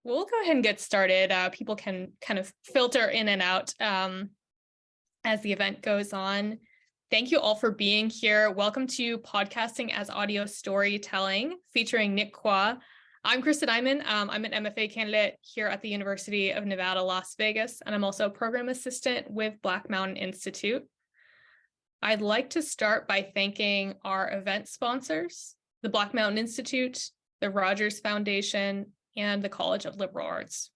we'll go ahead and get started. People can kind of filter in and out as the event goes on. Thank you all for being here. Welcome to Podcasting as Audio Storytelling, featuring Nick Quah. I'm Kristen Iman. I'm an MFA candidate here at the University of Nevada, Las Vegas, and I'm also a program assistant with Black Mountain Institute. I'd like to start by thanking our event sponsors, the Black Mountain Institute, the Rogers Foundation, and the College of Liberal Arts.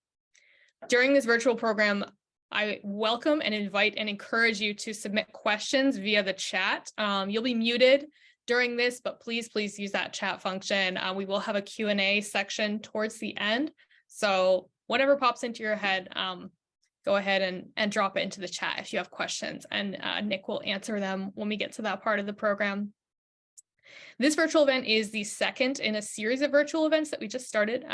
During this virtual program, I welcome and invite and encourage you to submit questions via the chat. You'll be muted during this, but please use that chat function. We will have a Q&A section towards the end. So whatever pops into your head, go ahead and drop it into the chat if you have questions, and Nick will answer them when we get to that part of the program. This virtual event is the second in a series of virtual events that we just started.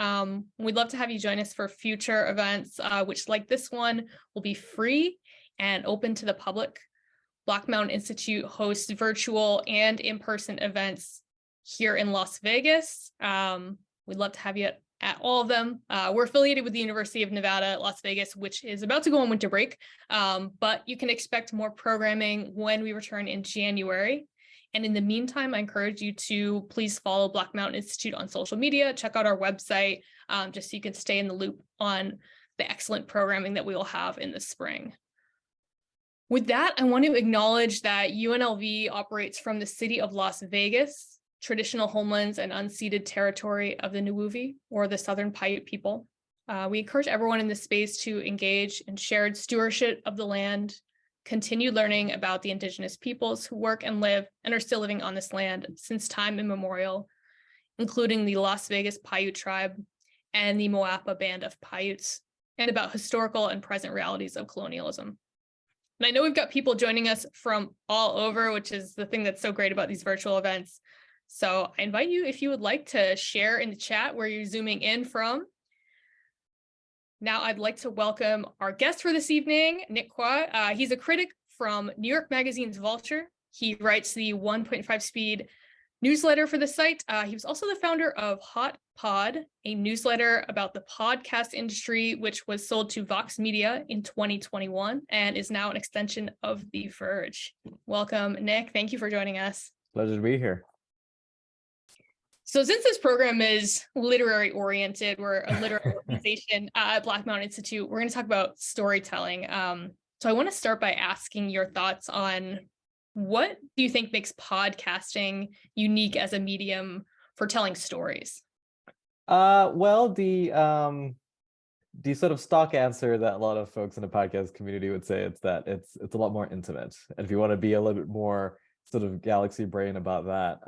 We'd love to have you join us for future events, which, like this one, will be free and open to the public. Black Mountain Institute hosts virtual and in-person events here in Las Vegas. We'd love to have you at all of them. We're affiliated with the University of Nevada, Las Vegas, which is about to go on winter break, but you can expect more programming when we return in January. And in the meantime, I encourage you to please follow Black Mountain Institute on social media, check out our website, just so you can stay in the loop on the excellent programming that we will have in the spring. With that, I want to acknowledge that UNLV operates from the city of Las Vegas, traditional homelands and unceded territory of the Nuwuvi, or the Southern Paiute people. We encourage everyone in this space to engage in shared stewardship of the land, continue learning about the indigenous peoples who work and live and are still living on this land since time immemorial, including the Las Vegas Paiute tribe and the Moapa Band of Paiutes, and about historical and present realities of colonialism. And I know we've got people joining us from all over, which is the thing that's so great about these virtual events. So I invite you, if you would like, to share in the chat where you're zooming in from. Now I'd like to welcome our guest for this evening, Nick Quah. He's a critic from New York Magazine's Vulture. He writes the 1.5 speed newsletter for the site. He was also the founder of Hot Pod, a newsletter about the podcast industry, which was sold to Vox Media in 2021 and is now an extension of The Verge. Welcome, Nick. Thank you for joining us. Pleasure to be here. So since this program is literary oriented, we're a literary organization at Black Mountain Institute, we're going to talk about storytelling. So I want to start by asking your thoughts on what do you think makes podcasting unique as a medium for telling stories? Well, the sort of stock answer that a lot of folks in the podcast community would say is that it's a lot more intimate. And if you want to be a little bit more sort of galaxy brain about that,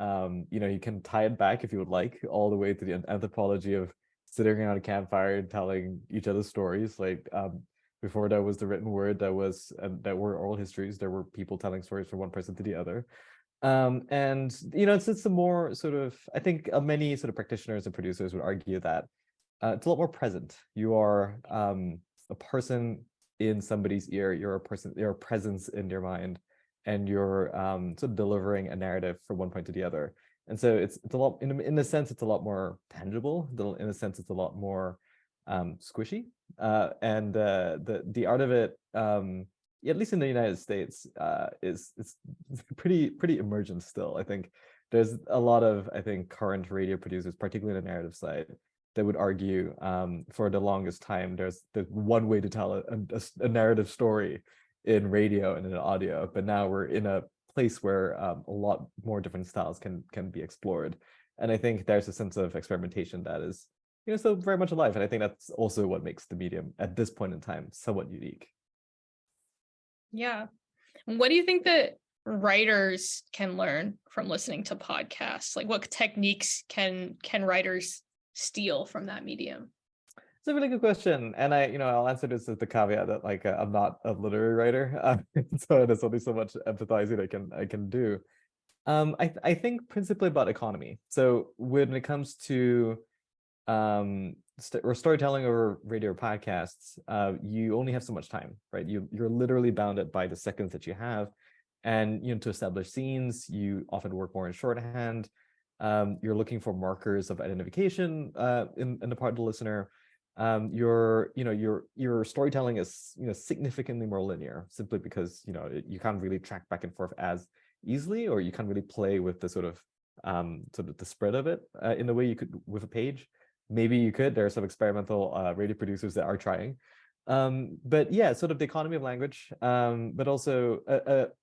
you can tie it back, if you would like, all the way to the anthropology of sitting around a campfire and telling each other stories. Like before there was the written word, there were oral histories, there were people telling stories from one person to the other. And it's a more sort of, I think many sort of practitioners and producers would argue that it's a lot more present. You are a person in somebody's ear, you're a presence in their mind, and you're sort of delivering a narrative from one point to the other. And so it's a lot, in a sense, it's a lot more tangible. In a sense, it's a lot more squishy. And the art of it, at least in the United States, is pretty emergent still. I think there's a lot of, current radio producers, particularly in the narrative side, that would argue for the longest time there's one way to tell a narrative story in radio and in audio, but now we're in a place where a lot more different styles can be explored. And I think there's a sense of experimentation that is still very much alive. And I think that's also what makes the medium at this point in time somewhat unique. Yeah. What do you think that writers can learn from listening to podcasts? Like, what techniques can writers steal from that medium? It's a really good question, and I'll answer this with the caveat that I'm not a literary writer, so there's only so much empathizing I can do. I think principally about economy. So when it comes to storytelling over radio or podcasts, you only have so much time, right? You're literally bounded by the seconds that you have, and to establish scenes, you often work more in shorthand. You're looking for markers of identification in the part of the listener. your storytelling is significantly more linear, simply because you can't really track back and forth as easily, or you can't really play with the sort of the spread of it in the way you could with a page. Maybe you could. There are some experimental radio producers that are trying. But yeah, sort of the economy of language, but also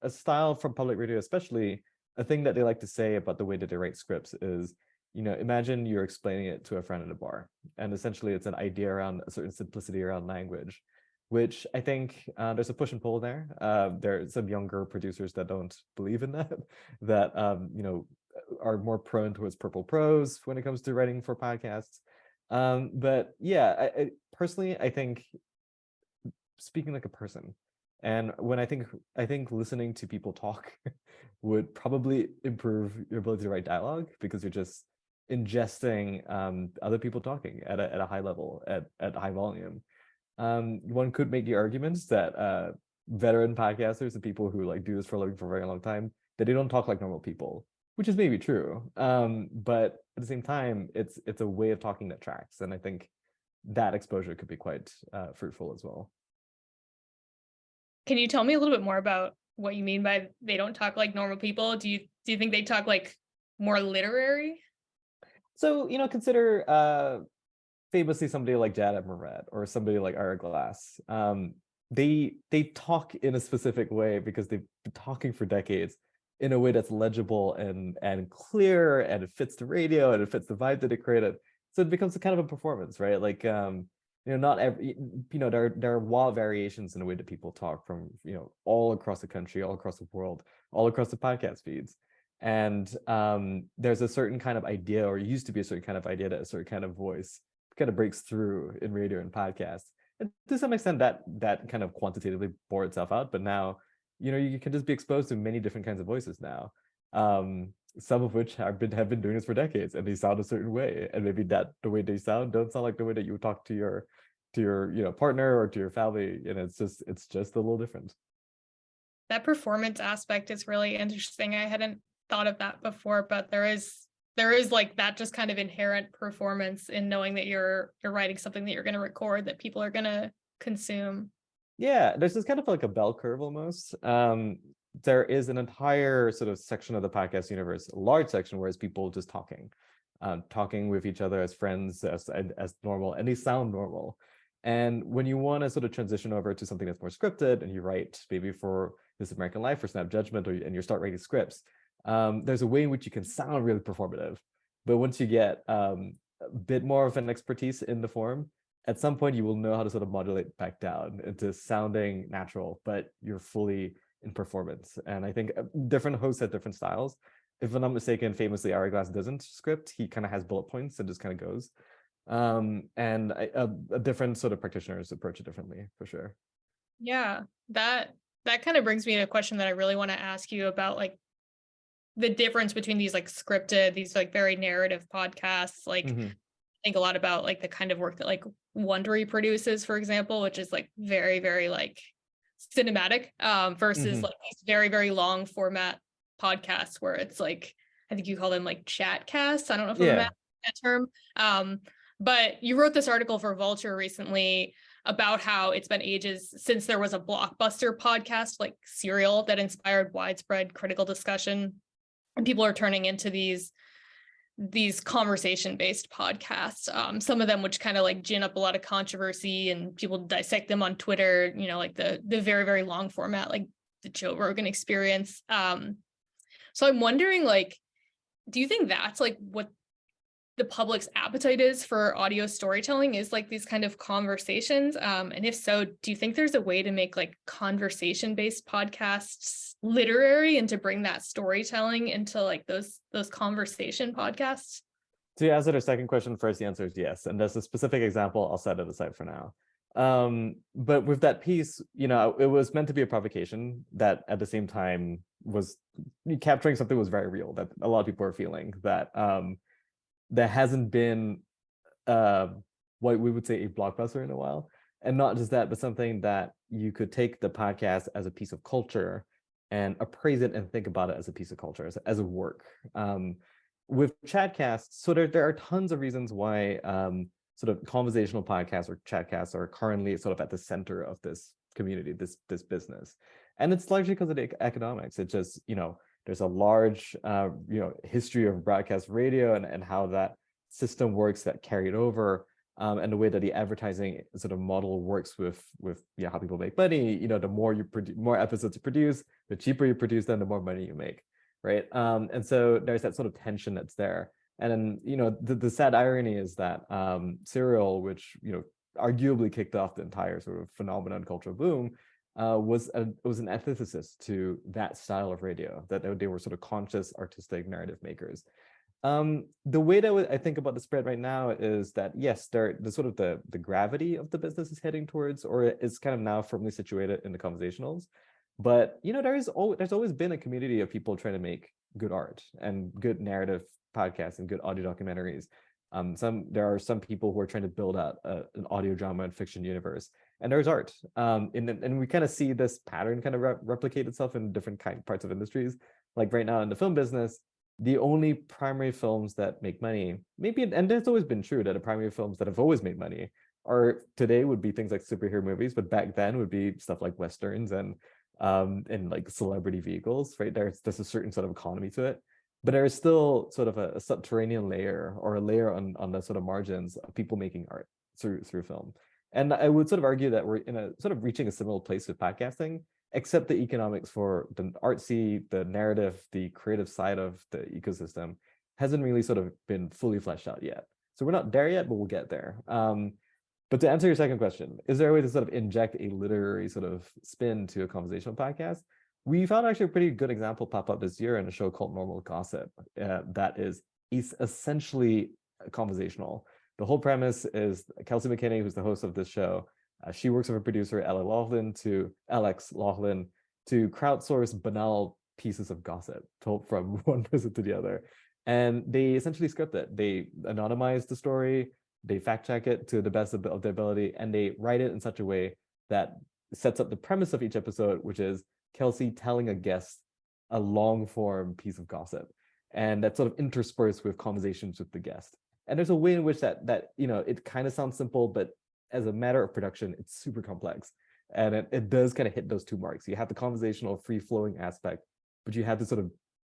a style from public radio, especially a thing that they like to say about the way that they write scripts is, imagine you're explaining it to a friend at a bar, and essentially it's an idea around a certain simplicity around language, which I think there's a push and pull there. There are some younger producers that don't believe in that, that are more prone towards purple prose when it comes to writing for podcasts. But yeah, personally, I think speaking like a person, and when I think listening to people talk would probably improve your ability to write dialogue, because you're just ingesting other people talking at a high level, at high volume. One could make the arguments that veteran podcasters and people who like do this for a living for a very long time, that they don't talk like normal people, which is maybe true. But at the same time, it's a way of talking that tracks, and I think that exposure could be quite fruitful as well. Can you tell me a little bit more about what you mean by they don't talk like normal people? Do you think they talk like more literary? So, consider famously somebody like Janet Moret or somebody like Ira Glass. They talk in a specific way because they've been talking for decades in a way that's legible and clear, and it fits the radio and it fits the vibe that it created. So it becomes a kind of a performance, right? Like not every, there are wild variations in the way that people talk from all across the country, all across the world, all across the podcast feeds. And there's a certain kind of idea, or used to be a certain kind of idea, that a certain kind of voice kind of breaks through in radio and podcasts. And to some extent that kind of quantitatively bore itself out, but now you can just be exposed to many different kinds of voices now, some of which have been doing this for decades, and they sound a certain way, and maybe that the way they don't sound like the way that you would talk to your partner or to your family, and it's just a little different. That performance aspect is really interesting. I hadn't thought of that before, but there is like that just kind of inherent performance in knowing that you're writing something that you're going to record, that people are going to consume. Yeah, there's this kind of like a bell curve almost. There is an entire sort of section of the podcast universe, a large section, where it's people just talking with each other as friends, as normal, and they sound normal. And when you want to sort of transition over to something that's more scripted, and you write maybe for This American Life or Snap Judgment, and you start writing scripts, there's a way in which you can sound really performative. But once you get a bit more of an expertise in the form, at some point you will know how to sort of modulate back down into sounding natural, but you're fully in performance. And I think different hosts have different styles. If I'm not mistaken, famously Ira Glass doesn't script. He kind of has bullet points and just kind of goes. And a different sort of practitioners approach it differently, for sure. Yeah, that kind of brings me to a question that I really want to ask you about, like the difference between these like scripted, these like very narrative podcasts. Like I think a lot about like the kind of work that like Wondery produces, for example, which is like very, very like cinematic, versus like these very, very long format podcasts where it's like, I think you call them like chat casts. I don't know if I'm that term. But you wrote this article for Vulture recently about how it's been ages since there was a blockbuster podcast like Serial that inspired widespread critical discussion, and people are turning into these conversation-based podcasts, some of them which kind of like gin up a lot of controversy, and people dissect them on Twitter, like the very, very long format, like the Joe Rogan Experience. So I'm wondering, like, do you think that's like what the public's appetite is for audio storytelling, is like these kind of conversations? And if so, do you think there's a way to make like conversation-based podcasts literary, and to bring that storytelling into like those conversation podcasts? To answer the second question first, the answer is yes. And there's a specific example, I'll set it aside for now. But with that piece, it was meant to be a provocation that at the same time was capturing something was very real, that a lot of people are feeling, that there hasn't been what we would say a blockbuster in a while. And not just that, but something that you could take the podcast as a piece of culture and appraise it and think about it as a piece of culture, as a work. With chatcasts, so there are tons of reasons why sort of conversational podcasts or chatcasts are currently sort of at the center of this community, this business. And it's largely because of the economics. It just, there's a large, history of broadcast radio and how that system works that carried over, and the way that the advertising sort of model works with how people make money. The more you produce, more episodes you produce, the cheaper you produce them, the more money you make, right? And so there's that sort of tension that's there. And then, the sad irony is that Serial, which, arguably kicked off the entire sort of phenomenon cultural boom, was an antithesis to that style of radio, that they were sort of conscious artistic narrative makers. The way that I think about the spread right now is that, yes, the sort of the gravity of the business is heading towards, or is kind of now firmly situated in the conversationals. But, there's always been a community of people trying to make good art and good narrative podcasts and good audio documentaries. There are some people who are trying to build out an audio drama and fiction universe, and there's art. And we kind of see this pattern kind of replicate itself in different parts of industries. Like right now in the film business, the only primary films that make money, and it's always been true that the primary films that have always made money today would be things like superhero movies, but back then would be stuff like westerns and like celebrity vehicles, right? There's a certain sort of economy to it. But there is still sort of a subterranean layer, or a layer on the sort of margins of people making art through film. And I would sort of argue that we're in a sort of reaching a similar place with podcasting, except the economics for the artsy, the narrative, the creative side of the ecosystem hasn't really sort of been fully fleshed out yet. So we're not there yet, but we'll get there. But to answer your second question, is there a way to sort of inject a literary sort of spin to a conversational podcast? We found actually a pretty good example pop up this year in a show called Normal Gossip that is essentially conversational. The whole premise is Kelsey McKinney, who's the host of this show, she works with a producer, Alex Laughlin, to crowdsource banal pieces of gossip told from one person to the other. And they essentially script it. They anonymize the story, they fact check it to the best of their ability, and they write it in such a way that sets up the premise of each episode, which is Kelsey telling a guest a long form piece of gossip, and that sort of interspersed with conversations with the guest. And there's a way in which that it kind of sounds simple, but as a matter of production, it's super complex. And it does kind of hit those two marks. You have the conversational, free-flowing aspect, but you have this sort of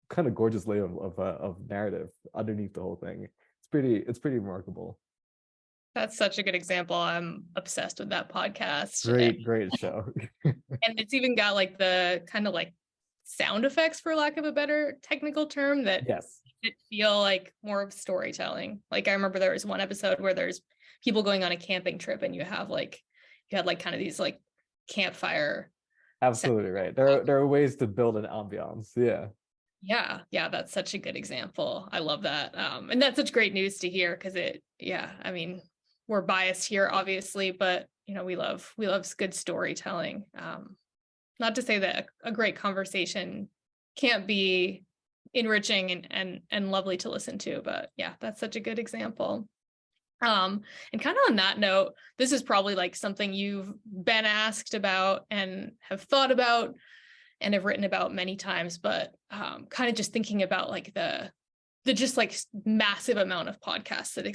kind of gorgeous layer of narrative underneath the whole thing. It's pretty remarkable. That's such a good example. I'm obsessed with that podcast. Great show. And it's even got like the kind of like sound effects, for lack of a better technical term, that yes, it feel like more of storytelling. Like I remember there was one episode where there's people going on a camping trip, and you had kind of these like campfire. Absolutely right. There are ways to build an ambiance. Yeah. Yeah, that's such a good example. I love that. And that's such great news to hear, because I mean, we're biased here, obviously, but we love good storytelling. Not to say that a great conversation can't be enriching and lovely to listen to, but yeah, that's such a good example. And kind of on that note, this is probably like something you've been asked about and have thought about and have written about many times, but kind of just thinking about like the just like massive amount of podcasts that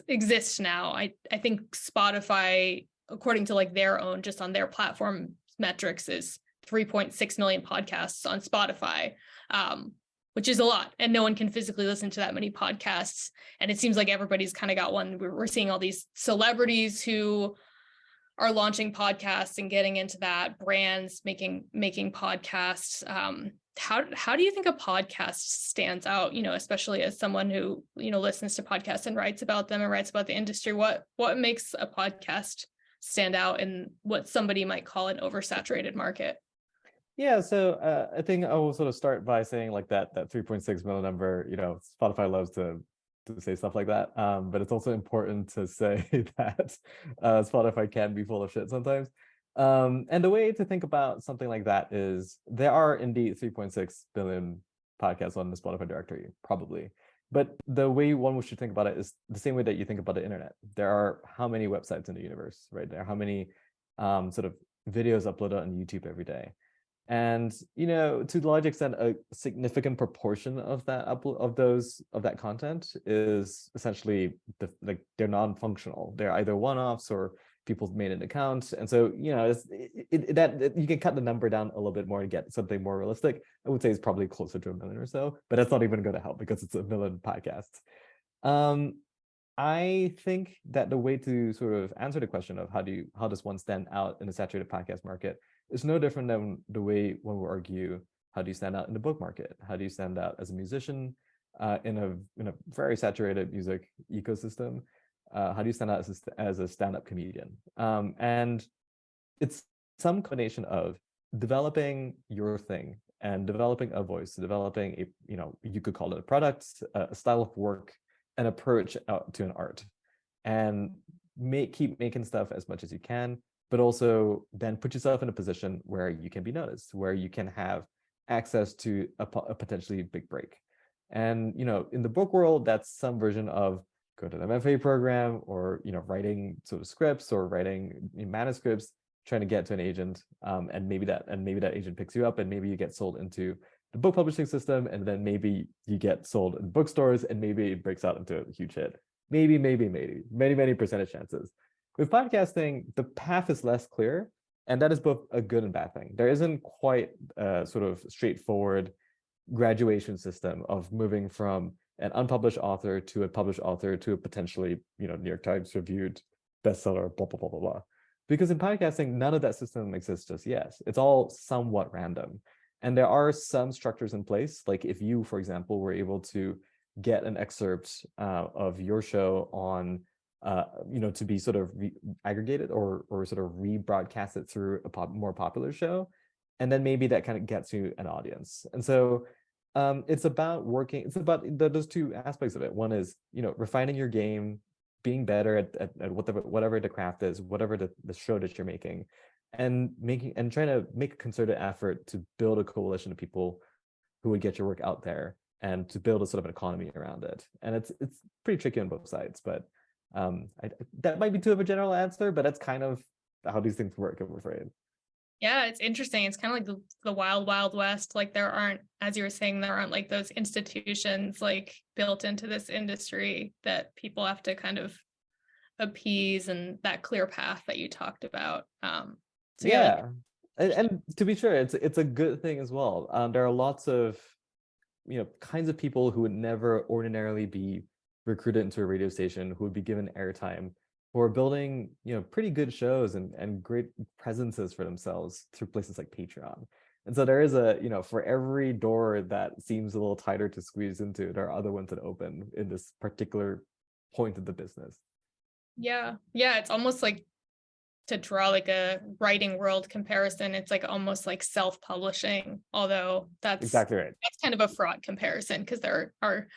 exist now. I think Spotify, according to like their own, just on their platform metrics, is 3.6 million podcasts on Spotify, which is a lot. And no one can physically listen to that many podcasts. And it seems like everybody's kind of got one. We're seeing all these celebrities who are launching podcasts and getting into that, brands making podcasts. How do you think a podcast stands out, especially as someone who, listens to podcasts and writes about them and writes about the industry? What makes a podcast stand out in what somebody might call an oversaturated market? Yeah, so I think I will sort of start by saying like that 3.6 million number, Spotify loves to say stuff like that. But it's also important to say that Spotify can be full of shit sometimes. And the way to think about something like that is there are indeed 3.6 billion podcasts on the Spotify directory, probably. But the way one should think about it is the same way that you think about the internet. There are how many websites in the universe, right? There are how many sort of videos uploaded on YouTube every day. And to the large extent, a significant proportion of that content is essentially they're non-functional. They're either one-offs or people made an account, and so you can cut the number down a little bit more and get something more realistic. I would say it's probably closer to 1 million or so, but that's not even going to help because it's 1 million podcasts. I think that the way to sort of answer the question of how does one stand out in a saturated podcast market is no different than the way when we argue how do you stand out in the book market? How do you stand out as a musician in a very saturated music ecosystem? How do you stand out as a stand-up comedian? And it's some combination of developing your thing and developing a voice, developing you could call it a product, a style of work, an approach out to an art, and keep making stuff as much as you can, but also then put yourself in a position where you can be noticed, where you can have access to a potentially big break. And in the book world, that's some version of go to the MFA program, or writing sort of scripts or writing manuscripts, trying to get to an agent, and maybe that agent picks you up, and maybe you get sold into the book publishing system, and then maybe you get sold in bookstores, and maybe it breaks out into a huge hit. Maybe, many percentage chances. With podcasting, the path is less clear, and that is both a good and bad thing. There isn't quite a sort of straightforward graduation system of moving from an unpublished author to a published author to a potentially New York Times reviewed bestseller, blah blah blah blah blah. Because in podcasting, none of that system exists just yet. It's all somewhat random. And there are some structures in place, like if you, for example, were able to get an excerpt of your show on, to be sort of aggregated or sort of rebroadcasted through a more popular show, and then maybe that kind of gets you an audience. And so it's about those two aspects of it. One is, refining your game, being better at whatever the craft is, whatever the show that you're making, and trying to make a concerted effort to build a coalition of people who would get your work out there and to build a sort of an economy around it. And it's pretty tricky on both sides, but that might be too of a general answer, but that's kind of how these things work, I'm afraid. Yeah, it's interesting. It's kind of like the wild, wild west. Like there aren't, as you were saying, there aren't like those institutions like built into this industry that people have to kind of appease, and that clear path that you talked about. So yeah. And to be sure, it's a good thing as well. There are lots of kinds of people who would never ordinarily be recruited into a radio station, who would be given airtime, who are building pretty good shows and great presences for themselves through places like Patreon. And so there is for every door that seems a little tighter to squeeze into, there are other ones that open in this particular point of the business. Yeah, it's almost like, to draw like a writing world comparison, it's like almost like self-publishing, although that's exactly right. That's kind of a fraught comparison because there are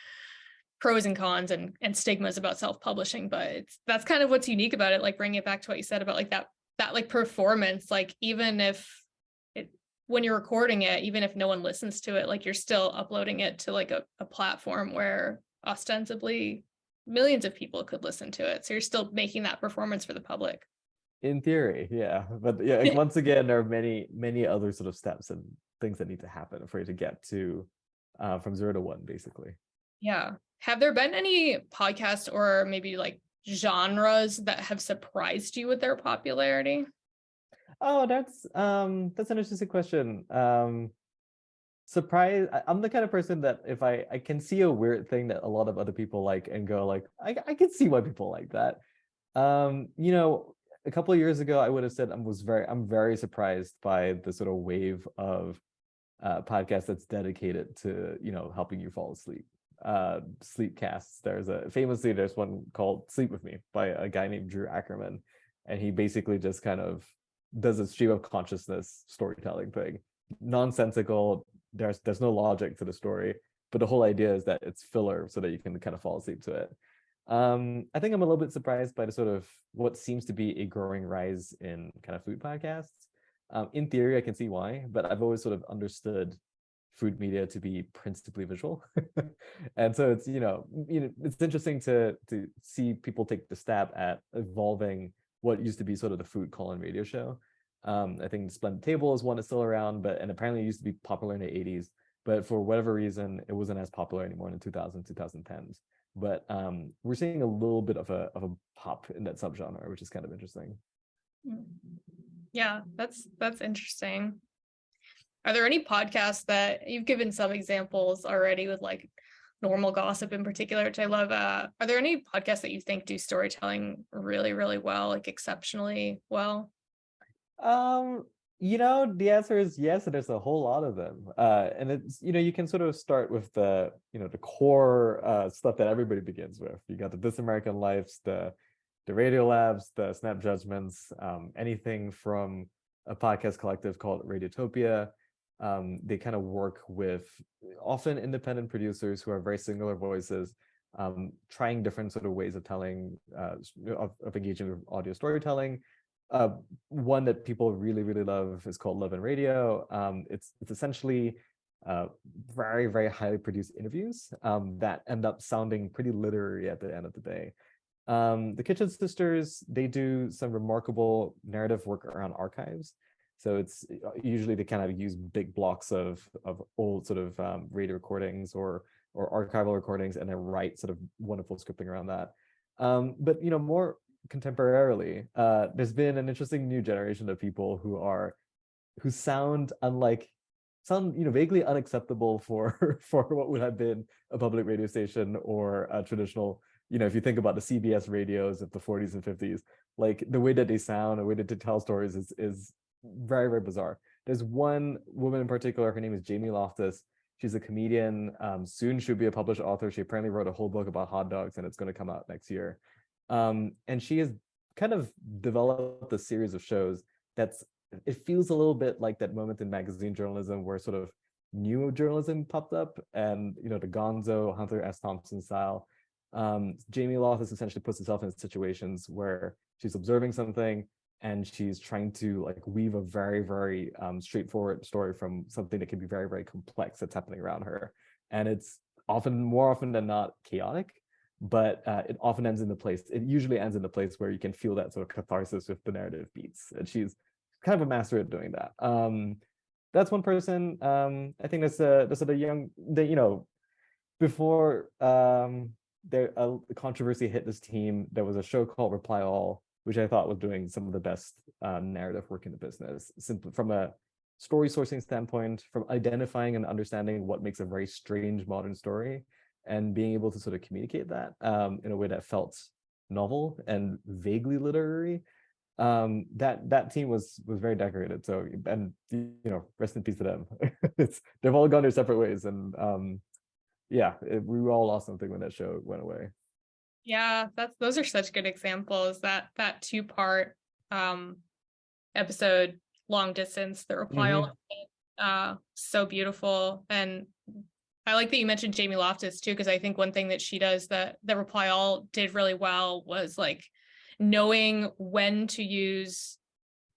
pros and cons and stigmas about self-publishing, but that's kind of what's unique about it. Like bringing it back to what you said about like that like performance, like even if when you're recording it, even if no one listens to it, like you're still uploading it to like a platform where ostensibly millions of people could listen to it. So you're still making that performance for the public. In theory, yeah. But yeah, once again, there are many other sort of steps and things that need to happen for you to get to from 0 to 1, basically. Yeah. Have there been any podcasts or maybe like genres that have surprised you with their popularity? Oh, that's an interesting question. Surprise. I'm the kind of person that if I can see a weird thing that a lot of other people like and go like, I can see why people like that. A couple of years ago, I would have said I'm very surprised by the sort of wave of podcasts that's dedicated to helping you fall asleep. Sleep casts. There's one called Sleep With Me by a guy named Drew Ackerman, and he basically just kind of does a stream of consciousness storytelling thing. Nonsensical. There's no logic to the story, but the whole idea is that it's filler so that you can kind of fall asleep to it. I think I'm a little bit surprised by the sort of what seems to be a growing rise in kind of food podcasts. In theory, I can see why, but I've always sort of understood food media to be principally visual. And so it's, it's interesting to see people take the stab at evolving what used to be sort of the food call-in radio show. I think Splendid Table is one that's still around, and apparently it used to be popular in the 80s, but for whatever reason, it wasn't as popular anymore in the 2000s, 2010s. But we're seeing a little bit of a pop in that subgenre, which is kind of interesting. Yeah, that's interesting. Are there any podcasts that you've given some examples already with like normal gossip in particular, which I love? Are there any podcasts that you think do storytelling really, really well, like exceptionally well? The answer is yes, and there's a whole lot of them. And it's, you can sort of start with the core stuff that everybody begins with. You got the This American Lives, the Radio Labs, the Snap Judgments, anything from a podcast collective called Radiotopia. They kind of work with often independent producers who are very singular voices, trying different sort of ways of telling, of engaging with audio storytelling. One that people really, really love is called Love and Radio. It's essentially very, very highly produced interviews that end up sounding pretty literary at the end of the day. The Kitchen Sisters, they do some remarkable narrative work around archives. So it's usually they kind of use big blocks of old sort of radio recordings or archival recordings, and then write sort of wonderful scripting around that. But more contemporarily, there's been an interesting new generation of people who sound vaguely unacceptable for what would have been a public radio station or a traditional, if you think about the CBS radios of the 40s and 50s, like the way that they sound, the way that they tell stories is very, very bizarre. There's one woman in particular, her name is Jamie Loftus. She's a comedian. Soon she'll be a published author. She apparently wrote a whole book about hot dogs, and it's going to come out next year. And she has kind of developed a series of shows it feels a little bit like that moment in magazine journalism where sort of new journalism popped up, and the Gonzo, Hunter S. Thompson style. Jamie Loftus essentially puts herself in situations where she's observing something and she's trying to like weave a very, very straightforward story from something that can be very, very complex that's happening around her. And it's more often than not chaotic, but it usually ends in the place where you can feel that sort of catharsis with the narrative beats. And she's kind of a master at doing that. That's one person. I think that's before the controversy hit this team, there was a show called Reply All, which I thought was doing some of the best narrative work in the business, simply from a story sourcing standpoint, from identifying and understanding what makes a very strange modern story, and being able to sort of communicate that in a way that felt novel and vaguely literary. That team was very decorated. So, and rest in peace to them. They've all gone their separate ways, and we all lost something when that show went away. Yeah, those are such good examples. That 2-part episode, Long Distance, the Reply All, so beautiful. And I like that you mentioned Jamie Loftus too, because I think one thing that she does that Reply All did really well was like knowing when to use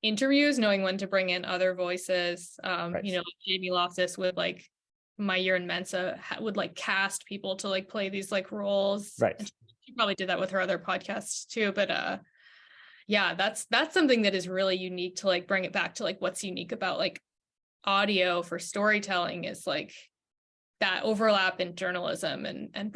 interviews, knowing when to bring in other voices. Right. Like Jamie Loftus would like My Year in Mensa would like cast people to like play these like roles. Right. And she probably did that with her other podcasts too. But that's something that is really unique to like bring it back to like what's unique about like audio for storytelling is like that overlap in journalism and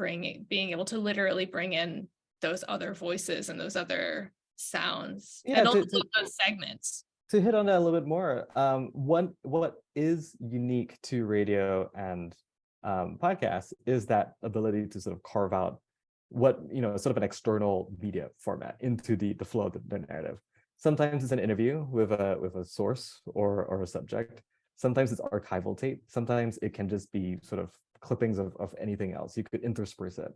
being able to literally bring in those other voices and those other sounds, and also those segments. To hit on that a little bit more, what is unique to radio and podcasts is that ability to sort of carve out what sort of an external media format into the flow of the narrative. Sometimes it's an interview with a source or a subject. Sometimes it's archival tape. Sometimes it can just be sort of clippings of anything else. You could intersperse it.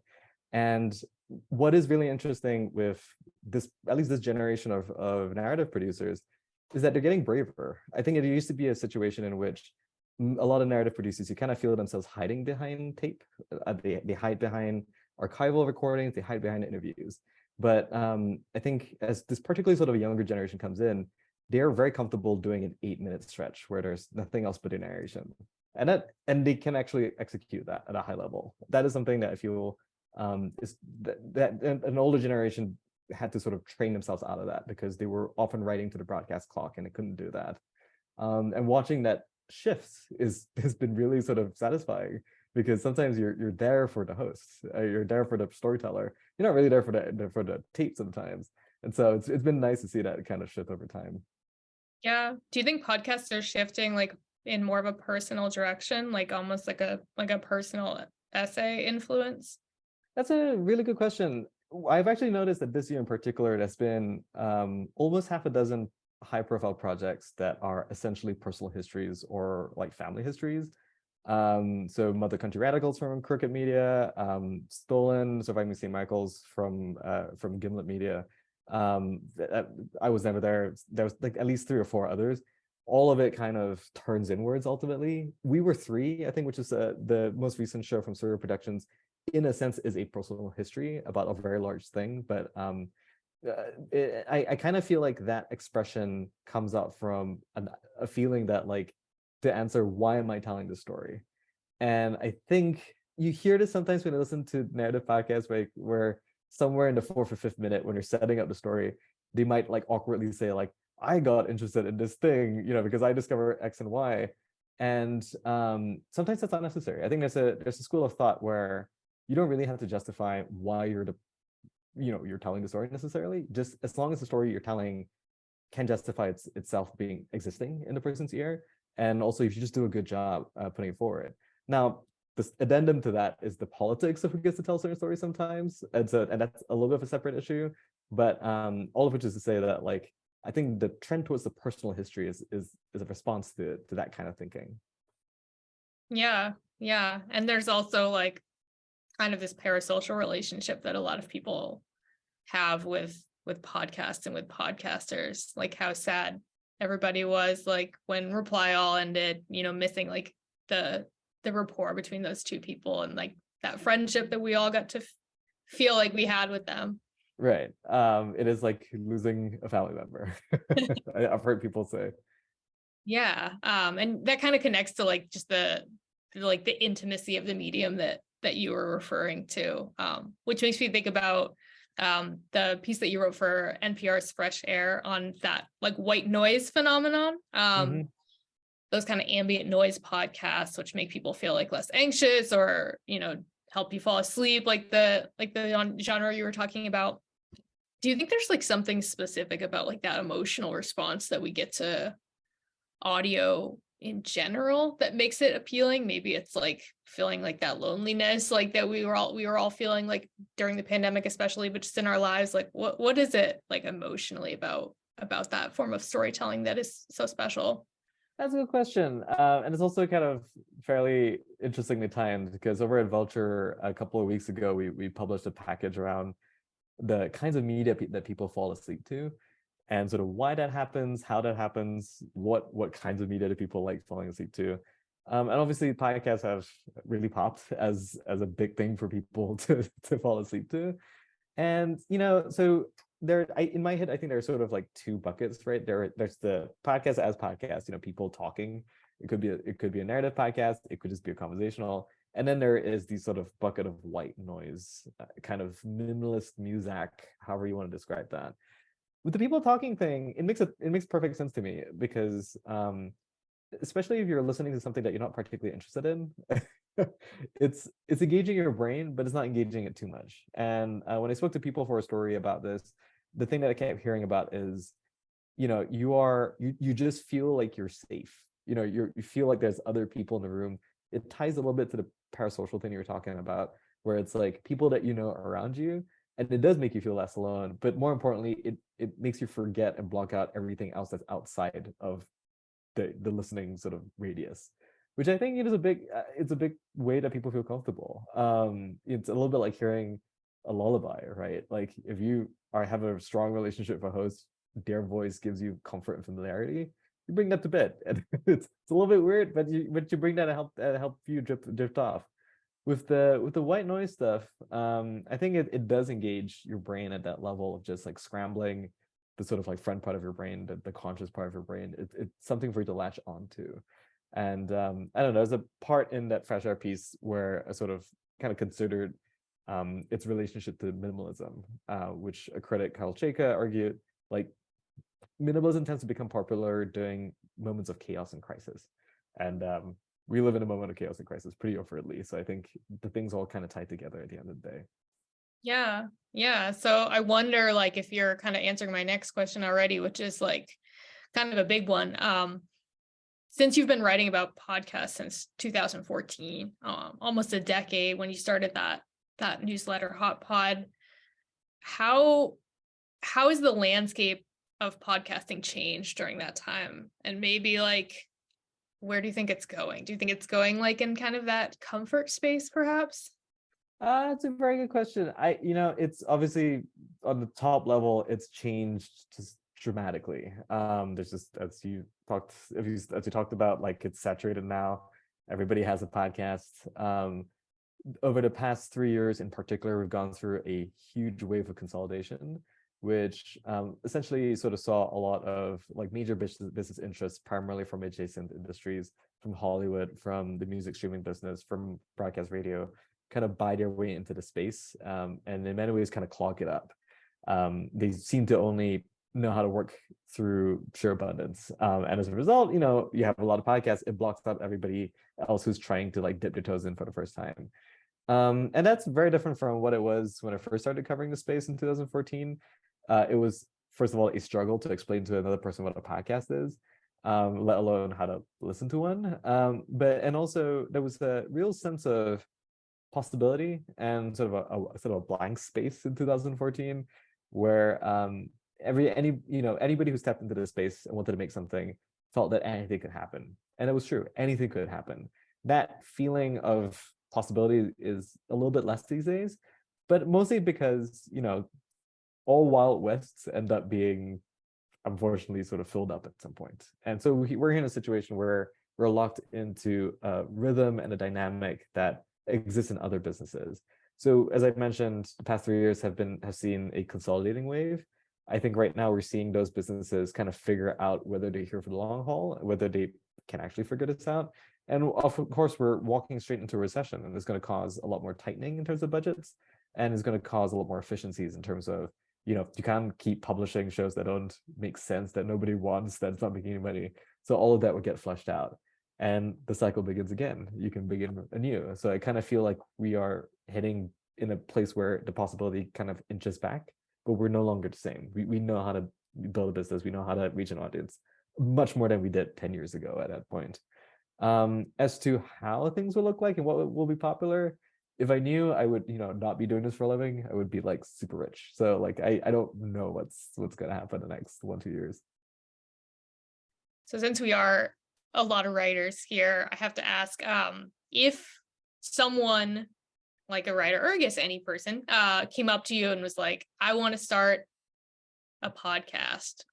And what is really interesting with this, at least this generation of narrative producers, is that they're getting braver. I think it used to be a situation in which a lot of narrative producers, you kind of feel themselves hiding behind tape. They hide behind archival recordings, they hide behind interviews. But I think as this particularly sort of a younger generation comes in, they're very comfortable doing an 8-minute stretch where there's nothing else but a narration. And they can actually execute that at a high level. That is something that I feel is that an older generation had to sort of train themselves out of that because they were often writing to the broadcast clock and they couldn't do that. And watching that shift has been really sort of satisfying, because sometimes you're there for the host, you're there for the storyteller, you're not really there for the tape sometimes. And so it's been nice to see that kind of shift over time. Yeah. Do you think podcasts are shifting like in more of a personal direction, like almost like a personal essay influence? That's a really good question. I've actually noticed that this year in particular, there's been almost half a dozen high-profile projects that are essentially personal histories or like family histories. So Mother Country Radicals from Cricket Media, Stolen, Surviving St. Michael's from Gimlet Media. I was never there. There was like at least 3 or 4 others. All of it kind of turns inwards ultimately. We Were Three, I think, which is the most recent show from Surreal Productions, in a sense is a personal history about a very large thing. But I kind of feel like that expression comes out from a feeling that, like, to answer why am I telling this story? And I think you hear this sometimes when you listen to narrative podcasts, like where somewhere in the 4th or 5th minute when you're setting up the story, they might like awkwardly say like, I got interested in this thing, because I discovered X and Y. And sometimes that's not necessary. I think there's a school of thought where you don't really have to justify why you're telling the story necessarily. Just as long as the story you're telling can justify itself being existing in the person's ear, and also if you just do a good job putting it forward. Now, this addendum to that is the politics of who gets to tell certain stories sometimes, and that's a little bit of a separate issue. But all of which is to say that, like, I think the trend towards the personal history is a response to that kind of thinking. Yeah, and there's also like kind of this parasocial relationship that a lot of people have with podcasts and with podcasters, like how sad everybody was like when Reply All ended, missing like the rapport between those two people and like that friendship that we all got to feel like we had with them. Right. It is like losing a family member. I've heard people say. Yeah. And that kind of connects to like just the intimacy of the medium that you were referring to, which makes me think about the piece that you wrote for NPR's Fresh Air on that like white noise phenomenon. Those kind of ambient noise podcasts, which make people feel like less anxious or, help you fall asleep, like the genre you were talking about. Do you think there's like something specific about like that emotional response that we get to audio in general that makes it appealing? Maybe it's like feeling like that loneliness, like that we were all feeling like during the pandemic, especially, but just in our lives. Like what is it like emotionally about that form of storytelling that is so special? That's a good question. And it's also kind of fairly interestingly timed, because over at Vulture a couple of weeks ago, we published a package around the kinds of media that people fall asleep to, and sort of why that happens, how that happens, what kinds of media do people like falling asleep to. And obviously podcasts have really popped as a big thing for people to fall asleep to. And so in my head, I think there's sort of like 2 buckets, right? There's the podcast as podcast, people talking. It could be a narrative podcast, it could just be a conversational. And then there is the sort of bucket of white noise, kind of minimalist music, however you want to describe that. With the people talking thing, it makes perfect sense to me, because especially if you're listening to something that you're not particularly interested in, it's engaging your brain, but it's not engaging it too much. And when I spoke to people for a story about this, the thing that I kept hearing about is, you just feel like you're safe. You feel like there's other people in the room. It ties a little bit to the parasocial thing you were talking about, where it's like people that around you, and it does make you feel less alone. But more importantly, it makes you forget and block out everything else that's outside of the listening sort of radius, which I think it is it's a big way that people feel comfortable. It's a little bit like hearing a lullaby, right? Like if you have a strong relationship with a host, their voice gives you comfort and familiarity. You bring that to bed, and it's a little bit weird, but you bring that to help you drift off. With the white noise stuff, I think it does engage your brain at that level of just like scrambling the sort of like front part of your brain, the conscious part of your brain. It's something for you to latch onto. And I don't know, there's a part in that Fresh Air piece where I sort of kind of considered its relationship to minimalism, which a critic, Carl Chayka, argued like minimalism tends to become popular during moments of chaos and crisis. And we live in a moment of chaos and crisis pretty overtly. So I think the things all kind of tie together at the end of the day. Yeah. So I wonder, like, if you're kind of answering my next question already, which is like kind of a big one. Since you've been writing about podcasts since 2014, almost a decade, when you started that newsletter, Hot Pod, how has the landscape of podcasting changed during that time? And maybe like, where do you think it's going? Do you think it's going like in kind of that comfort space, perhaps? It's a very good question. It's obviously on the top level, it's changed just dramatically. There's just, as you talked about, like, it's saturated now. Everybody has a podcast. Over the past 3 years in particular, we've gone through a huge wave of consolidation, which essentially sort of saw a lot of like major business interests, primarily from adjacent industries, from Hollywood, from the music streaming business, from broadcast radio, kind of buy their way into the space, and in many ways kind of clog it up. They seem to only know how to work through sheer abundance, and as a result, you have a lot of podcasts. It blocks out everybody else who's trying to like dip their toes in for the first time. And that's very different from what it was when I first started covering the space in 2014. It was, first of all, a struggle to explain to another person what a podcast is, let alone how to listen to one. And also there was a real sense of possibility and sort of a blank space in 2014, where anybody who stepped into this space and wanted to make something felt that anything could happen. And it was true, anything could happen. That feeling of possibility is a little bit less these days, but mostly because all Wild Wests end up being, unfortunately, sort of filled up at some point. And so we're in a situation where we're locked into a rhythm and a dynamic that exists in other businesses. So as I mentioned, the past 3 years have seen a consolidating wave. I think right now we're seeing those businesses kind of figure out whether they're here for the long haul, whether they can actually figure this out. And of course, we're walking straight into a recession, and it's going to cause a lot more tightening in terms of budgets, and it's going to cause a lot more efficiencies in terms of, you can't keep publishing shows that don't make sense, that nobody wants, that's not making any money. So all of that would get flushed out, and the cycle begins again. You can begin anew. So I kind of feel like we are heading in a place where the possibility kind of inches back, but we're no longer the same. We know how to build a business. We know how to reach an audience much more than we did 10 years ago at that point. As to how things will look like and what will be popular, if I knew, I would, not be doing this for a living, I would be like super rich. So like, I don't know what's going to happen the next 1-2 years. So since we are a lot of writers here, I have to ask, if someone like a writer, or I guess any person, came up to you and was like, I want to start a podcast,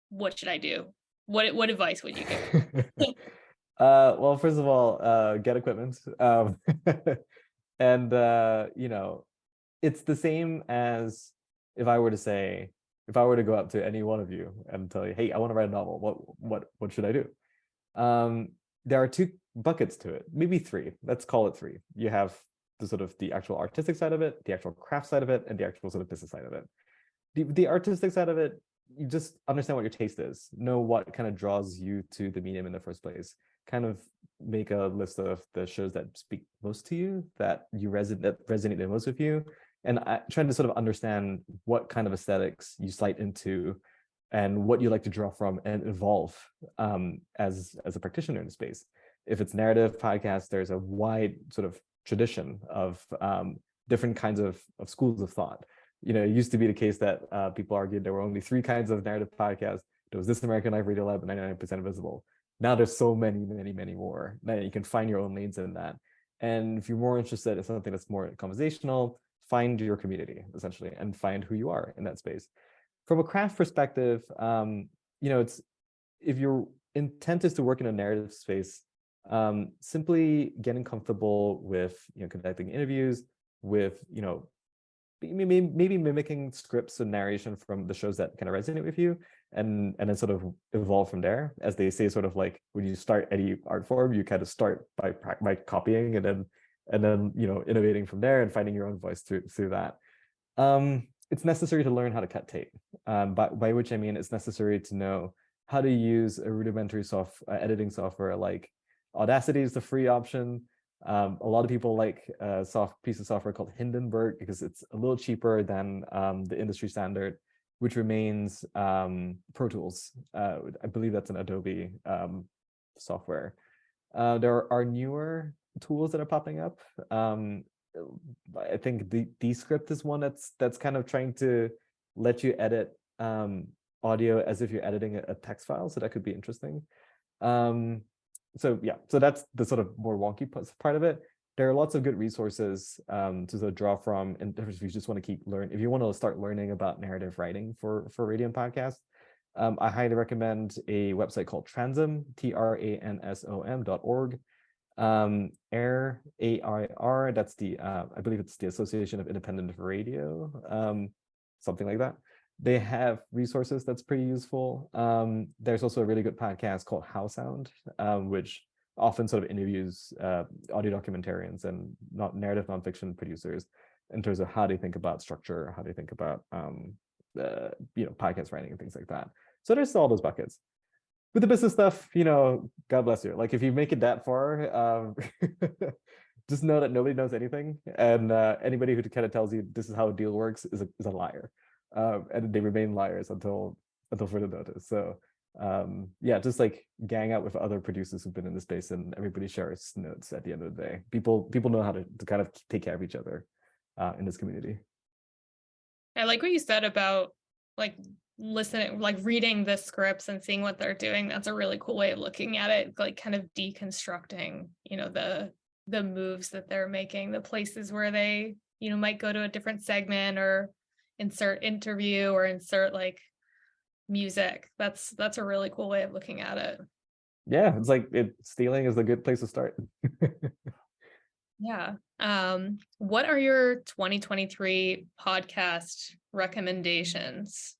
what should I do? What advice would you give? Well, first of all, get equipment. And it's the same as if I were to go up to any one of you and tell you, hey, I want to write a novel, what should I do? There are 2 buckets to it, maybe 3. Let's call it 3. You have the sort of the actual artistic side of it, the actual craft side of it, and the actual sort of business side of it. The artistic side of it, you just understand what your taste is, know what kind of draws you to the medium in the first place, kind of make a list of the shows that speak most to you, that resonate the most with you, and trying to sort of understand what kind of aesthetics you slide into and what you like to draw from and evolve as a practitioner in the space. If it's narrative podcast, there's a wide sort of tradition of different kinds of schools of thought. It used to be the case that people argued there were only 3 kinds of narrative podcasts. There was This American Life, Radio Lab, and 99% Invisible. Now there's so many more. Now you can find your own lanes in that. And if you're more interested in something that's more conversational, find your community, essentially, and find who you are in that space. From a craft perspective, it's, if your intent is to work in a narrative space, simply getting comfortable with conducting interviews, with maybe mimicking scripts and narration from the shows that kind of resonate with you, and then sort of evolve from there. As they say, sort of like when you start any art form, you kind of start by copying, and then and then innovating from there and finding your own voice through that. It's necessary to learn how to cut tape, by which I mean it's necessary to know how to use a rudimentary editing software like Audacity is the free option. A lot of people like a piece of software called Hindenburg because it's a little cheaper than the industry standard, which remains Pro Tools. I believe that's an Adobe software. There are newer tools that are popping up. I think the Descript is one that's kind of trying to let you edit audio as if you're editing a text file, so that could be interesting. So that's the sort of more wonky part of it. There are lots of good resources to sort of draw from, and if you just want to keep learning, if you want to start learning about narrative writing for radio and podcast, I highly recommend a website called Transom, transom.org. AIR, AIR, that's the I believe it's the Association of Independent Radio, something like that. They have resources that's pretty useful. There's also a really good podcast called How Sound, which often sort of interviews audio documentarians and narrative nonfiction producers in terms of how they think about structure, how they think about podcast writing and things like that. So there's all those buckets. With the business stuff, God bless you. Like if you make it that far, just know that nobody knows anything, and anybody who kind of tells you this is how a deal works is a liar, and they remain liars until further notice. So just like gang out with other producers who've been in the space, and everybody shares notes at the end of the day. People know how to kind of take care of each other in this community. I like what you said about like listening, like reading the scripts and seeing what they're doing. That's a really cool way of looking at it, like kind of deconstructing, the moves that they're making, the places where they, might go to a different segment or insert interview or insert like music. That's a really cool way of looking at it. Yeah, it's like stealing is a good place to start. Yeah. What are your 2023 podcast recommendations?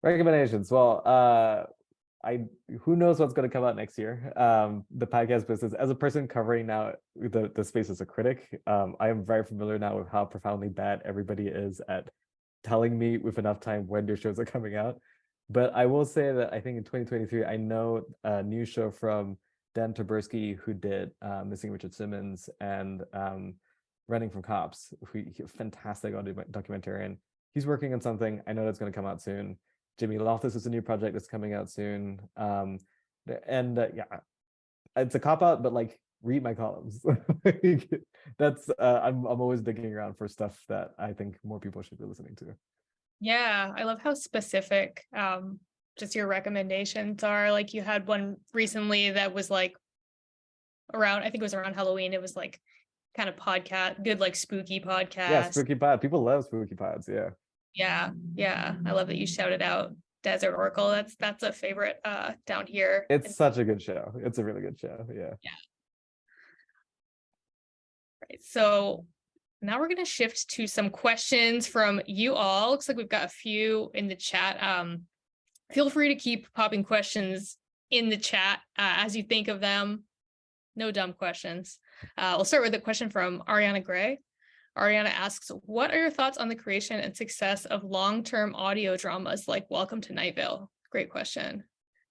Well, who knows what's going to come out next year. The podcast business, as a person covering now the space as a critic, I am very familiar now with how profoundly bad everybody is at telling me with enough time when their shows are coming out. But I will say that I think in 2023, I know a new show from Dan Taberski, who did Missing Richard Simmons and Running from Cops, fantastic audio documentarian. He's working on something. I know that's going to come out soon. Jimmy Loftus is a new project that's coming out soon. It's a cop-out, but like read my columns. That's I'm always digging around for stuff that I think more people should be listening to. Yeah, I love how specific just your recommendations are. Like you had one recently that was like around, I think it was around Halloween. It was like kind of podcast, good like spooky podcast. Yeah, spooky pod. People love spooky pods. Yeah. Yeah. I love that you shouted out Desert Oracle. That's a favorite down here. It's such a good show. It's a really good show. Yeah. Right. So now we're going to shift to some questions from you all. Looks like we've got a few in the chat. Feel free to keep popping questions in the chat as you think of them. No dumb questions. We'll start with a question from Ariana Gray. Ariana asks, what are your thoughts on the creation and success of long-term audio dramas like Welcome to Night Vale? Great question.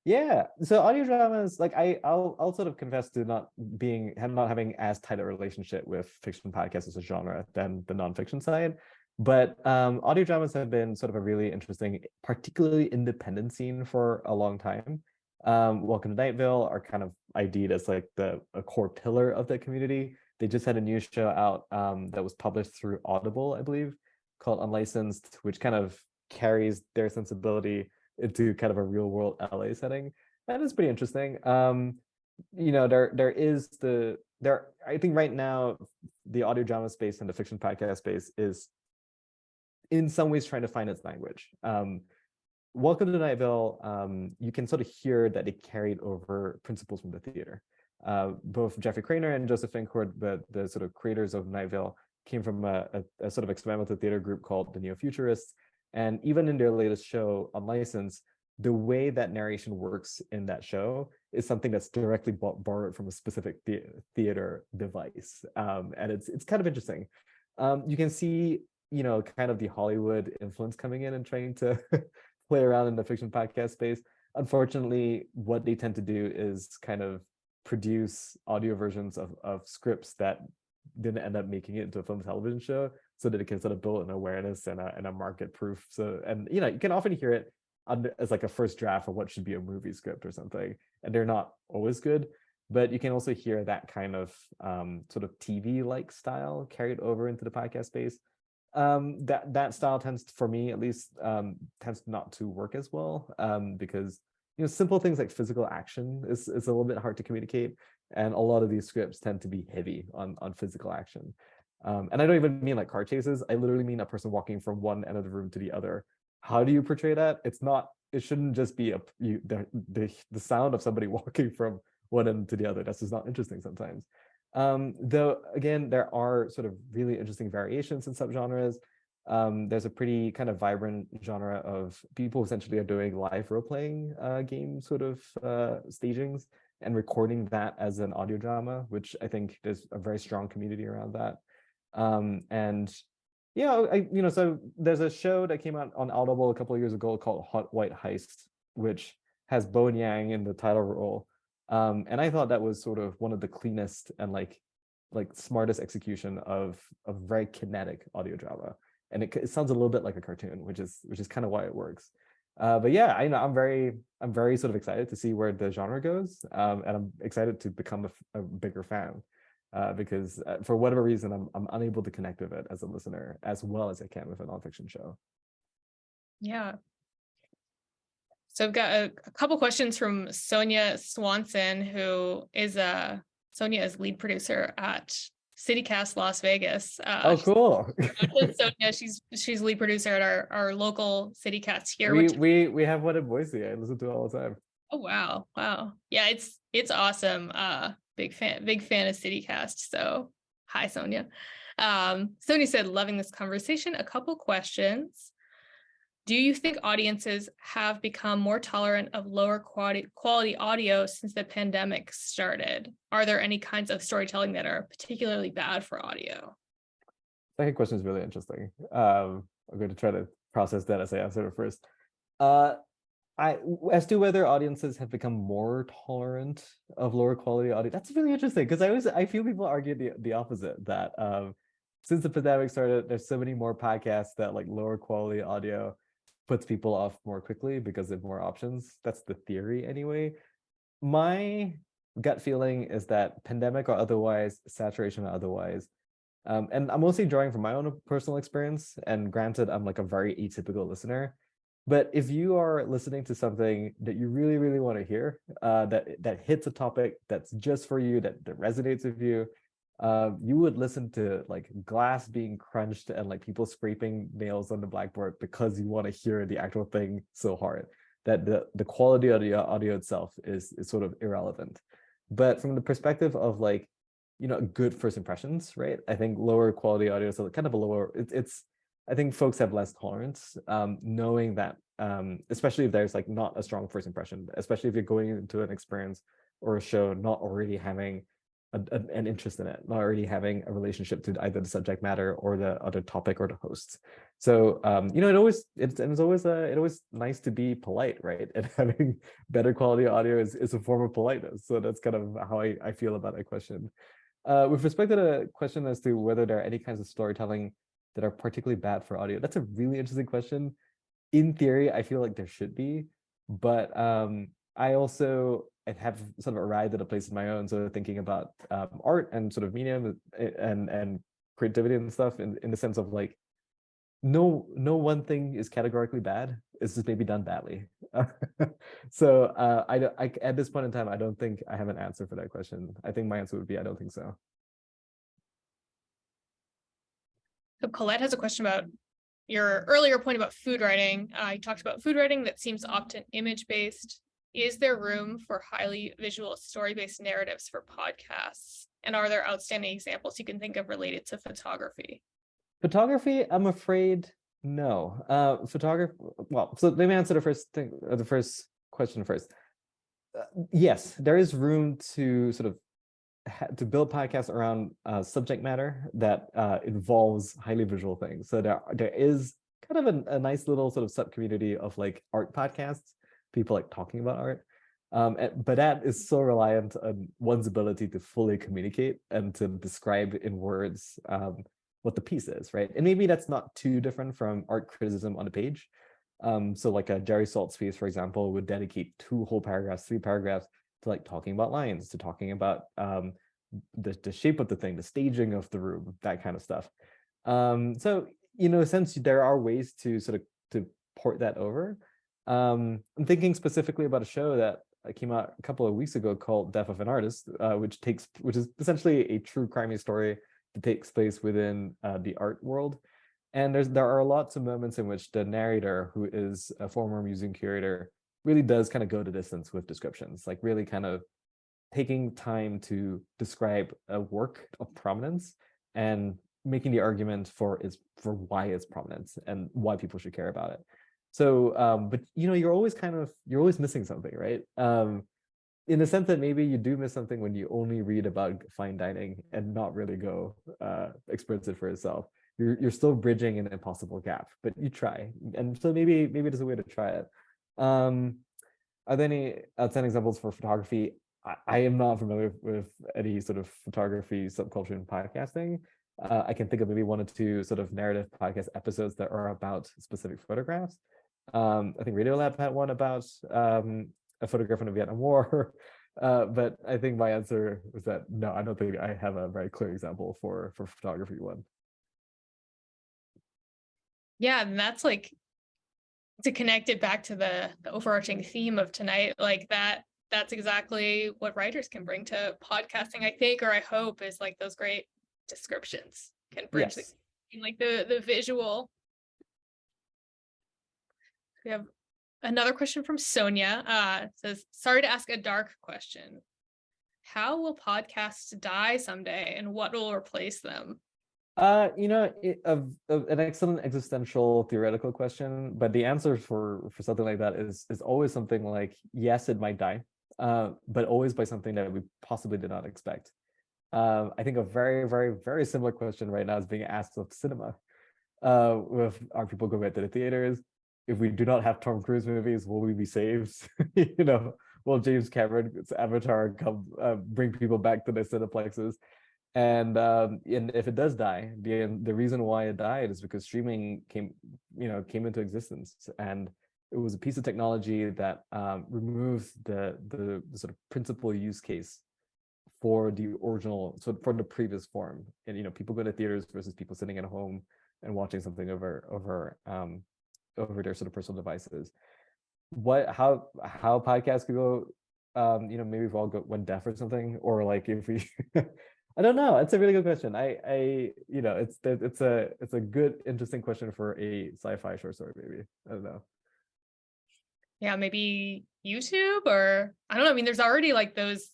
Yeah, so audio dramas, like I'll sort of confess to not having as tight a relationship with fiction podcasts as a genre than the nonfiction side, but audio dramas have been sort of a really interesting, particularly independent scene for a long time. Welcome to Night Vale are kind of ID'd as like a core pillar of the community. They just had a new show out that was published through Audible, I believe, called Unlicensed, which kind of carries their sensibility into kind of a real world LA setting. That is pretty interesting. I think right now the audio drama space and the fiction podcast space is in some ways trying to find its language. Welcome to Night Vale, you can sort of hear that it carried over principles from the theater. Both Jeffrey Craner and Joseph Fincourt, the sort of creators of Night Vale, came from a sort of experimental theater group called the Neo-Futurists. And even in their latest show, Unlicensed, the way that narration works in that show is something that's directly borrowed from a specific theater device. And it's kind of interesting. You can see, kind of the Hollywood influence coming in and trying to play around in the fiction podcast space. Unfortunately, what they tend to do is kind of produce audio versions of scripts that didn't end up making it into a film television show, so that it can sort of build an awareness and a market proof. So, and you can often hear it as like a first draft of what should be a movie script or something, and they're not always good, but you can also hear that kind of sort of TV-like style carried over into the podcast space. That style tends, for me at least, tends not to work as well, because simple things like physical action is a little bit hard to communicate, and a lot of these scripts tend to be heavy on physical action. And I don't even mean like car chases. I literally mean a person walking from one end of the room to the other. How do you portray that? It shouldn't just be the sound of somebody walking from one end to the other. That's just not interesting sometimes. Though again, there are sort of really interesting variations in subgenres. There's a pretty kind of vibrant genre of people who essentially are doing live role-playing game sort of stagings and recording that as an audio drama, which I think there's a very strong community around that. And yeah, so there's a show that came out on Audible a couple of years ago called Hot White Heist, which has Bowen Yang in the title role. And I thought that was sort of one of the cleanest and like smartest execution of very kinetic audio drama. And it sounds a little bit like a cartoon, which is kind of why it works. But yeah, I'm very sort of excited to see where the genre goes, and I'm excited to become a bigger fan, because for whatever reason I'm unable to connect with it as a listener as well as I can with a nonfiction show. Yeah. So I've got a couple questions from Sonya Swanson, who is Sonya is lead producer at CityCast Las Vegas. Oh, cool. Sonya, she's lead producer at our local CityCast here. We have one in Boise. I listen to it all the time. Oh wow. Yeah, it's awesome. Big fan of CityCast. So hi, Sonya. Sonya said, loving this conversation. A couple questions. Do you think audiences have become more tolerant of lower quality audio since the pandemic started? Are there any kinds of storytelling that are particularly bad for audio? Second question is really interesting. I'm going to try to process that as I answer it first. As to whether audiences have become more tolerant of lower quality audio, that's really interesting, because I feel people argue the opposite, that since the pandemic started, there's so many more podcasts that like lower quality audio puts people off more quickly because of more options. That's the theory anyway. My gut feeling is that pandemic or otherwise, saturation or otherwise, and I'm mostly drawing from my own personal experience, and granted, I'm like a very atypical listener, but if you are listening to something that you really, really want to hear, that hits a topic that's just for you, that resonates with you, you would listen to like glass being crunched and like people scraping nails on the blackboard because you want to hear the actual thing so hard that the quality of the audio itself is sort of irrelevant. But from the perspective of like, good first impressions, right? I think lower quality audio is kind of a lower, I think folks have less tolerance, knowing that, especially if there's like not a strong first impression, especially if you're going into an experience or a show not already having an interest in it, not already having a relationship to either the subject matter or the other topic or the hosts. So it's always nice to be polite, right? And having better quality audio is a form of politeness. So that's kind of how I feel about that question. With respect to the question as to whether there are any kinds of storytelling that are particularly bad for audio, that's a really interesting question. In theory, I feel like there should be, but I also have sort of arrived at a place of my own, sort of thinking about art and sort of medium and creativity and stuff in the sense of like, no one thing is categorically bad. It's just maybe done badly. So I at this point in time, I don't think I have an answer for that question. I think my answer would be I don't think so. So Colette has a question about your earlier point about food writing. You talked about food writing that seems often image-based. Is there room for highly visual story-based narratives for podcasts? And are there outstanding examples you can think of related to photography? Photography, I'm afraid No. Photography. Well, so let me answer the first thing, or the first question first. Yes, there is room to sort of to build podcasts around subject matter that involves highly visual things. So there is kind of a nice little sort of sub community of like art podcasts, people like talking about art. But that is so reliant on one's ability to fully communicate and to describe in words what the piece is, right? And maybe that's not too different from art criticism on a page. So like a Jerry Saltz piece, for example, would dedicate 2 whole paragraphs, 3 paragraphs to like talking about lines, to talking about the shape of the thing, the staging of the room, that kind of stuff. So since there are ways to sort of to port that over, I'm thinking specifically about a show that came out a couple of weeks ago called Death of an Artist, which is essentially a true crime story that takes place within the art world. And there are lots of moments in which the narrator, who is a former museum curator, really does kind of go the distance with descriptions, like really kind of taking time to describe a work of prominence and making the argument for why it's prominent and why people should care about it. So, but you're always missing something, right? In the sense that maybe you do miss something when you only read about fine dining and not really go experience it for yourself. You're still bridging an impossible gap, but you try, and so maybe there's a way to try it. Are there any outstanding examples for photography? I am not familiar with any sort of photography subculture in podcasting. I can think of maybe 1 or 2 sort of narrative podcast episodes that are about specific photographs. I think Radiolab had one about a photograph from the Vietnam War. But I think my answer was that no, I don't think I have a very clear example for photography one. Yeah, and that's like, to connect it back to the overarching theme of tonight, like that's exactly what writers can bring to podcasting, I think, or I hope, is like those great descriptions can bridge Yes. like the visual. We have another question from Sonya. It says, sorry to ask a dark question. How will podcasts die someday, and what will replace them? An excellent existential theoretical question, but the answer for something like that is always something like, yes, it might die, but always by something that we possibly did not expect. I think a very, very, very similar question right now is being asked of cinema. With are people going back to the theaters? If we do not have Tom Cruise movies, will we be saved? Will James Cameron's Avatar come bring people back to their cineplexes? And if it does die, the reason why it died is because streaming came into existence, and it was a piece of technology that removed the sort of principal use case for the original, so for the previous form. And people go to theaters versus people sitting at home and watching something over their sort of personal devices. How podcasts could go, maybe if all went deaf or something, or like if we I don't know. It's a really good question. It's a good, interesting question for a sci-fi short story, maybe. I don't know. Yeah, maybe YouTube, or I don't know. I mean, there's already like this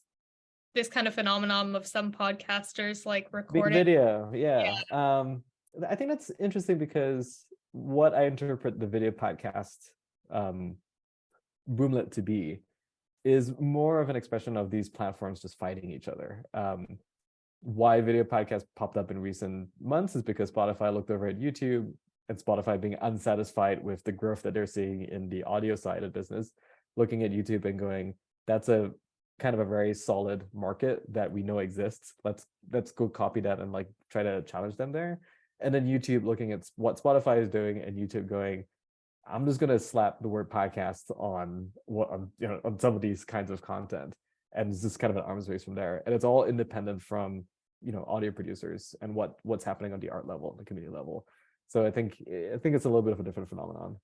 kind of phenomenon of some podcasters like recording video. Yeah. I think that's interesting because what I interpret the video podcast boomlet to be is more of an expression of these platforms just fighting each other. Why video podcasts popped up in recent months is because Spotify looked over at YouTube, and Spotify, being unsatisfied with the growth that they're seeing in the audio side of business, looking at YouTube and going, that's a kind of a very solid market that we know exists. Let's go copy that and like try to challenge them there. And then YouTube looking at what Spotify is doing, and YouTube going, I'm just gonna slap the word podcast on some of these kinds of content. And it's just kind of an arms race from there, and it's all independent from audio producers and what's happening on the art level, the community level. So I think it's a little bit of a different phenomenon.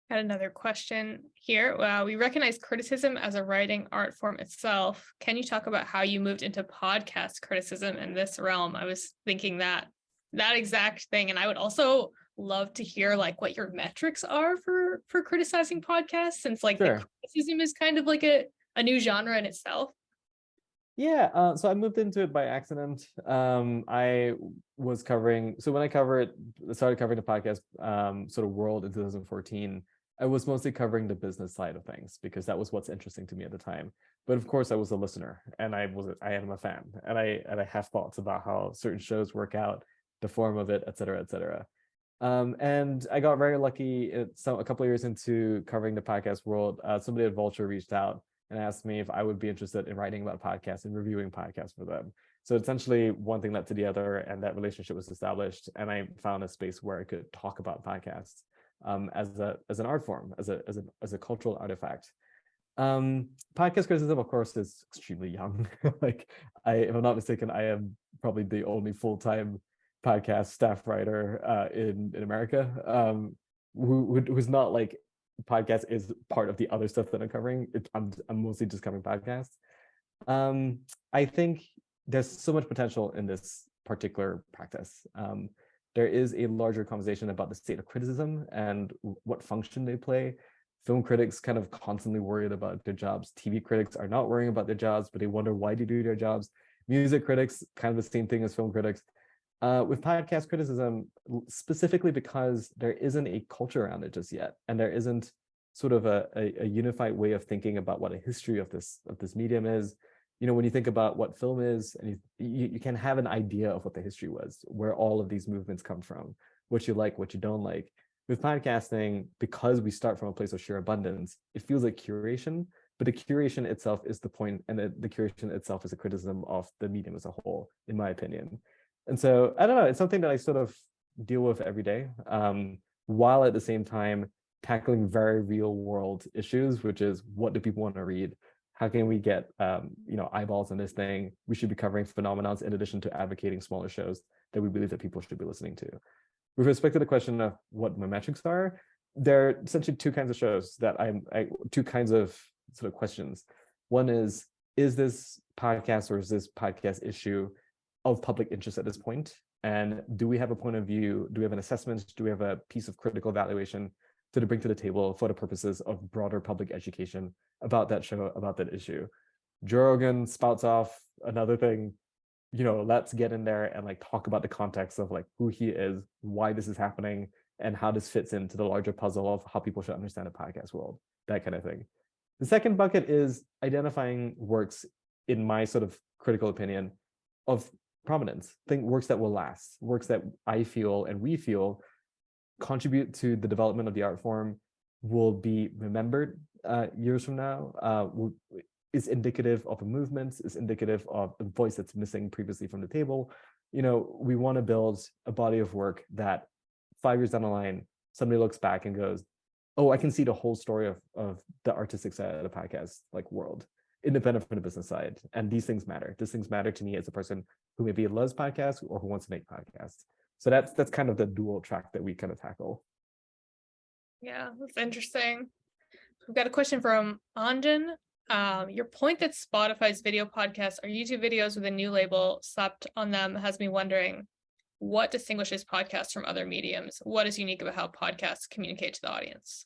Got another question here. We recognize criticism as a writing art form itself. Can you talk about how you moved into podcast criticism in this realm? I was thinking that exact thing, and I would also love to hear like what your metrics are for criticizing podcasts, since like Sure. the criticism is kind of like a new genre in itself. Yeah, so I moved into it by accident. I was covering, so when I started covering the podcast sort of world in 2014, I was mostly covering the business side of things because that was what's interesting to me at the time. But of course, I was a listener, and I am a fan, and I have thoughts about how certain shows work out, the form of it, et cetera, et cetera. And I got very lucky. A couple of years into covering the podcast world, somebody at Vulture reached out and asked me if I would be interested in writing about podcasts and reviewing podcasts for them. So essentially, one thing led to the other, and that relationship was established. And I found a space where I could talk about podcasts as an art form, as a cultural artifact. Podcast criticism, of course, is extremely young. Like, if I'm not mistaken, I am probably the only full-time podcast staff writer in America, who's not like podcast is part of the other stuff that I'm covering. I'm mostly just covering podcasts. I think there's so much potential in this particular practice. There is a larger conversation about the state of criticism and what function they play. Film critics kind of constantly worried about their jobs. TV critics are not worrying about their jobs, but they wonder why they do their jobs. Music critics, kind of the same thing as film critics. With podcast criticism, specifically because there isn't a culture around it just yet, and there isn't sort of a unified way of thinking about what a history of this medium is. You know, when you think about what film is, and you can have an idea of what the history was, where all of these movements come from, what you like, what you don't like. With podcasting, because we start from a place of sheer abundance, it feels like curation, but the curation itself is the point, and the curation itself is a criticism of the medium as a whole, in my opinion. And so I don't know, it's something that I sort of deal with every day, while at the same time tackling very real world issues, which is, what do people want to read? How can we get eyeballs on this thing? We should be covering phenomenons in addition to advocating smaller shows that we believe that people should be listening to. With respect to the question of what my metrics are, there are essentially two kinds of shows that two kinds of sort of questions. One is this podcast, or is this podcast issue of public interest at this point? And do we have a point of view? Do we have an assessment? Do we have a piece of critical evaluation to bring to the table for the purposes of broader public education about that show, about that issue? Joe Rogan spouts off another thing, let's get in there and like talk about the context of like who he is, why this is happening, and how this fits into the larger puzzle of how people should understand the podcast world, that kind of thing. The second bucket is identifying works, in my sort of critical opinion, of prominence, works that will last, works that I feel and we feel contribute to the development of the art form, will be remembered years from now, is indicative of a movement, is indicative of a voice that's missing previously from the table. We want to build a body of work that 5 years down the line, somebody looks back and goes, oh, I can see the whole story of the artistic side of the podcast like world, independent from the business side. And these things matter. These things matter to me as a person who maybe loves podcasts or who wants to make podcasts. So that's kind of the dual track that we kind of tackle. Yeah, that's interesting. We've got a question from Anjan. Your point that Spotify's video podcasts are YouTube videos with a new label slapped on them has me wondering, what distinguishes podcasts from other mediums? What is unique about how podcasts communicate to the audience?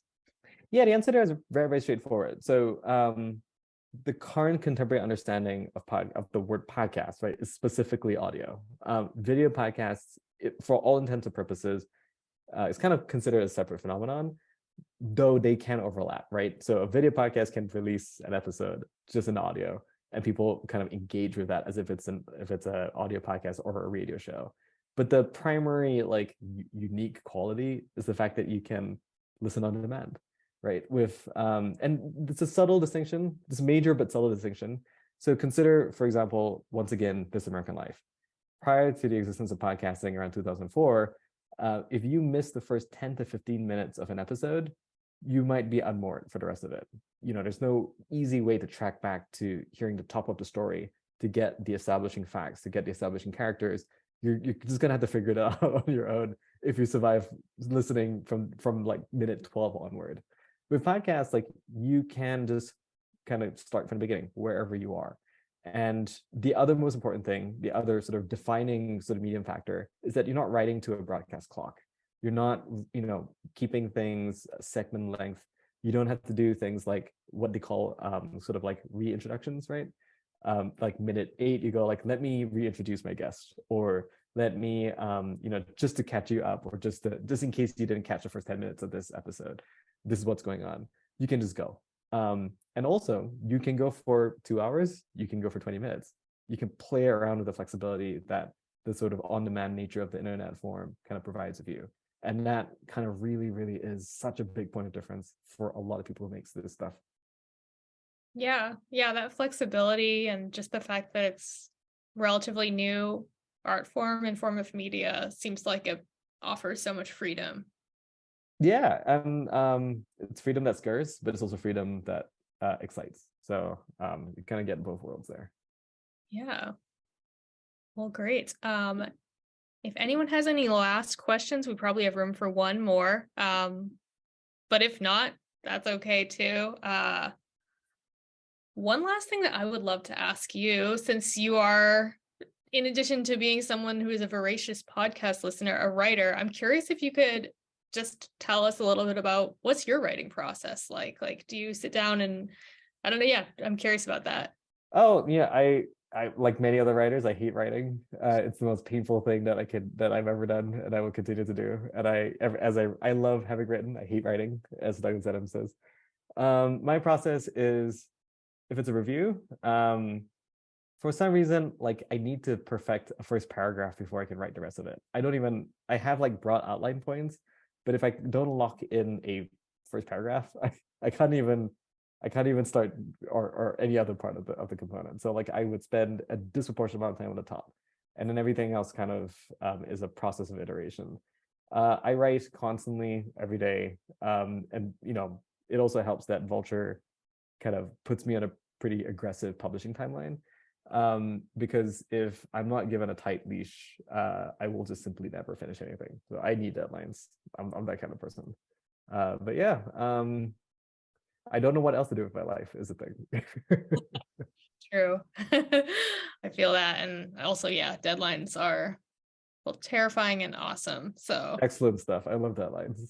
Yeah, the answer there is very, very straightforward. So the current contemporary understanding of the word podcast, right, is specifically audio. Video podcasts, for all intents and purposes, is kind of considered a separate phenomenon, though they can overlap, right? So a video podcast can release an episode just in audio, and people kind of engage with that as if it's an audio podcast or a radio show. But the primary like unique quality is the fact that you can listen on demand, right? And it's a subtle distinction, this major but subtle distinction. So consider, for example, once again, This American Life. Prior to the existence of podcasting around 2004, if you miss the first 10 to 15 minutes of an episode, you might be unmoored for the rest of it. There's no easy way to track back to hearing the top of the story, to get the establishing facts, to get the establishing characters. You're just gonna have to figure it out on your own if you survive listening from like minute 12 onward. With podcasts, like, you can just kind of start from the beginning wherever you are. And the other most important thing, the other sort of defining sort of medium factor, is that you're not writing to a broadcast clock. You're not, keeping things segment length. You don't have to do things like what they call sort of like reintroductions, right? like minute 8, you go like, let me reintroduce my guest, or let me, just to catch you up, or just in case you didn't catch the first 10 minutes of this episode, this is what's going on. You can just go. And also you can go for 2 hours, you can go for 20 minutes. You can play around with the flexibility that the sort of on-demand nature of the internet form kind of provides of you. And that kind of really, really is such a big point of difference for a lot of people who makes this stuff. Yeah, that flexibility and just the fact that it's relatively new art form and form of media seems like it offers so much freedom. Yeah, and it's freedom that scares, but it's also freedom that excites. So you kind of get both worlds there. Yeah. Well, great. If anyone has any last questions, we probably have room for one more. But if not, that's okay too. One last thing that I would love to ask you, since you are, in addition to being someone who is a voracious podcast listener, a writer, I'm curious if you could just tell us a little bit about what's your writing process like? Like, do you sit down and, I don't know, yeah, I'm curious about that. Oh yeah, I like many other writers, I hate writing. It's the most painful thing that I've ever done, and I will continue to do. And I love having written, I hate writing, as Douglas Adams says. My process is, if it's a review, for some reason, like I need to perfect a first paragraph before I can write the rest of it. I have like broad outline points, but if I don't lock in a first paragraph, I can't even start or any other part of the component. So like I would spend a disproportionate amount of time on the top, and then everything else kind of is a process of iteration. I write constantly every day, and it also helps that Vulture kind of puts me on a pretty aggressive publishing timeline, because if I'm not given a tight leash, I will just simply never finish anything. So I need deadlines. I'm that kind of person. But yeah, I don't know what else to do with my life is the thing. True. I feel that. And also, yeah, deadlines are both terrifying and awesome. So Excellent stuff. I love deadlines.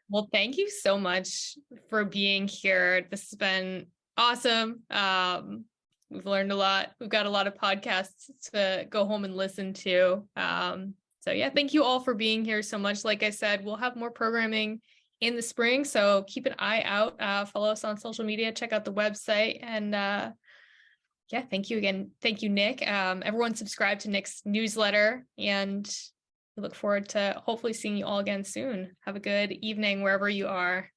well, thank you so much for being here. This has been awesome. We've learned a lot. We've got a lot of podcasts to go home and listen to. So yeah, thank you all for being here so much. Like I said, we'll have more programming in the spring, so keep an eye out. Follow us on social media, check out the website, and yeah, thank you again. Thank you, Nick. Everyone subscribe to Nick's newsletter, and we look forward to hopefully seeing you all again soon. Have a good evening wherever you are.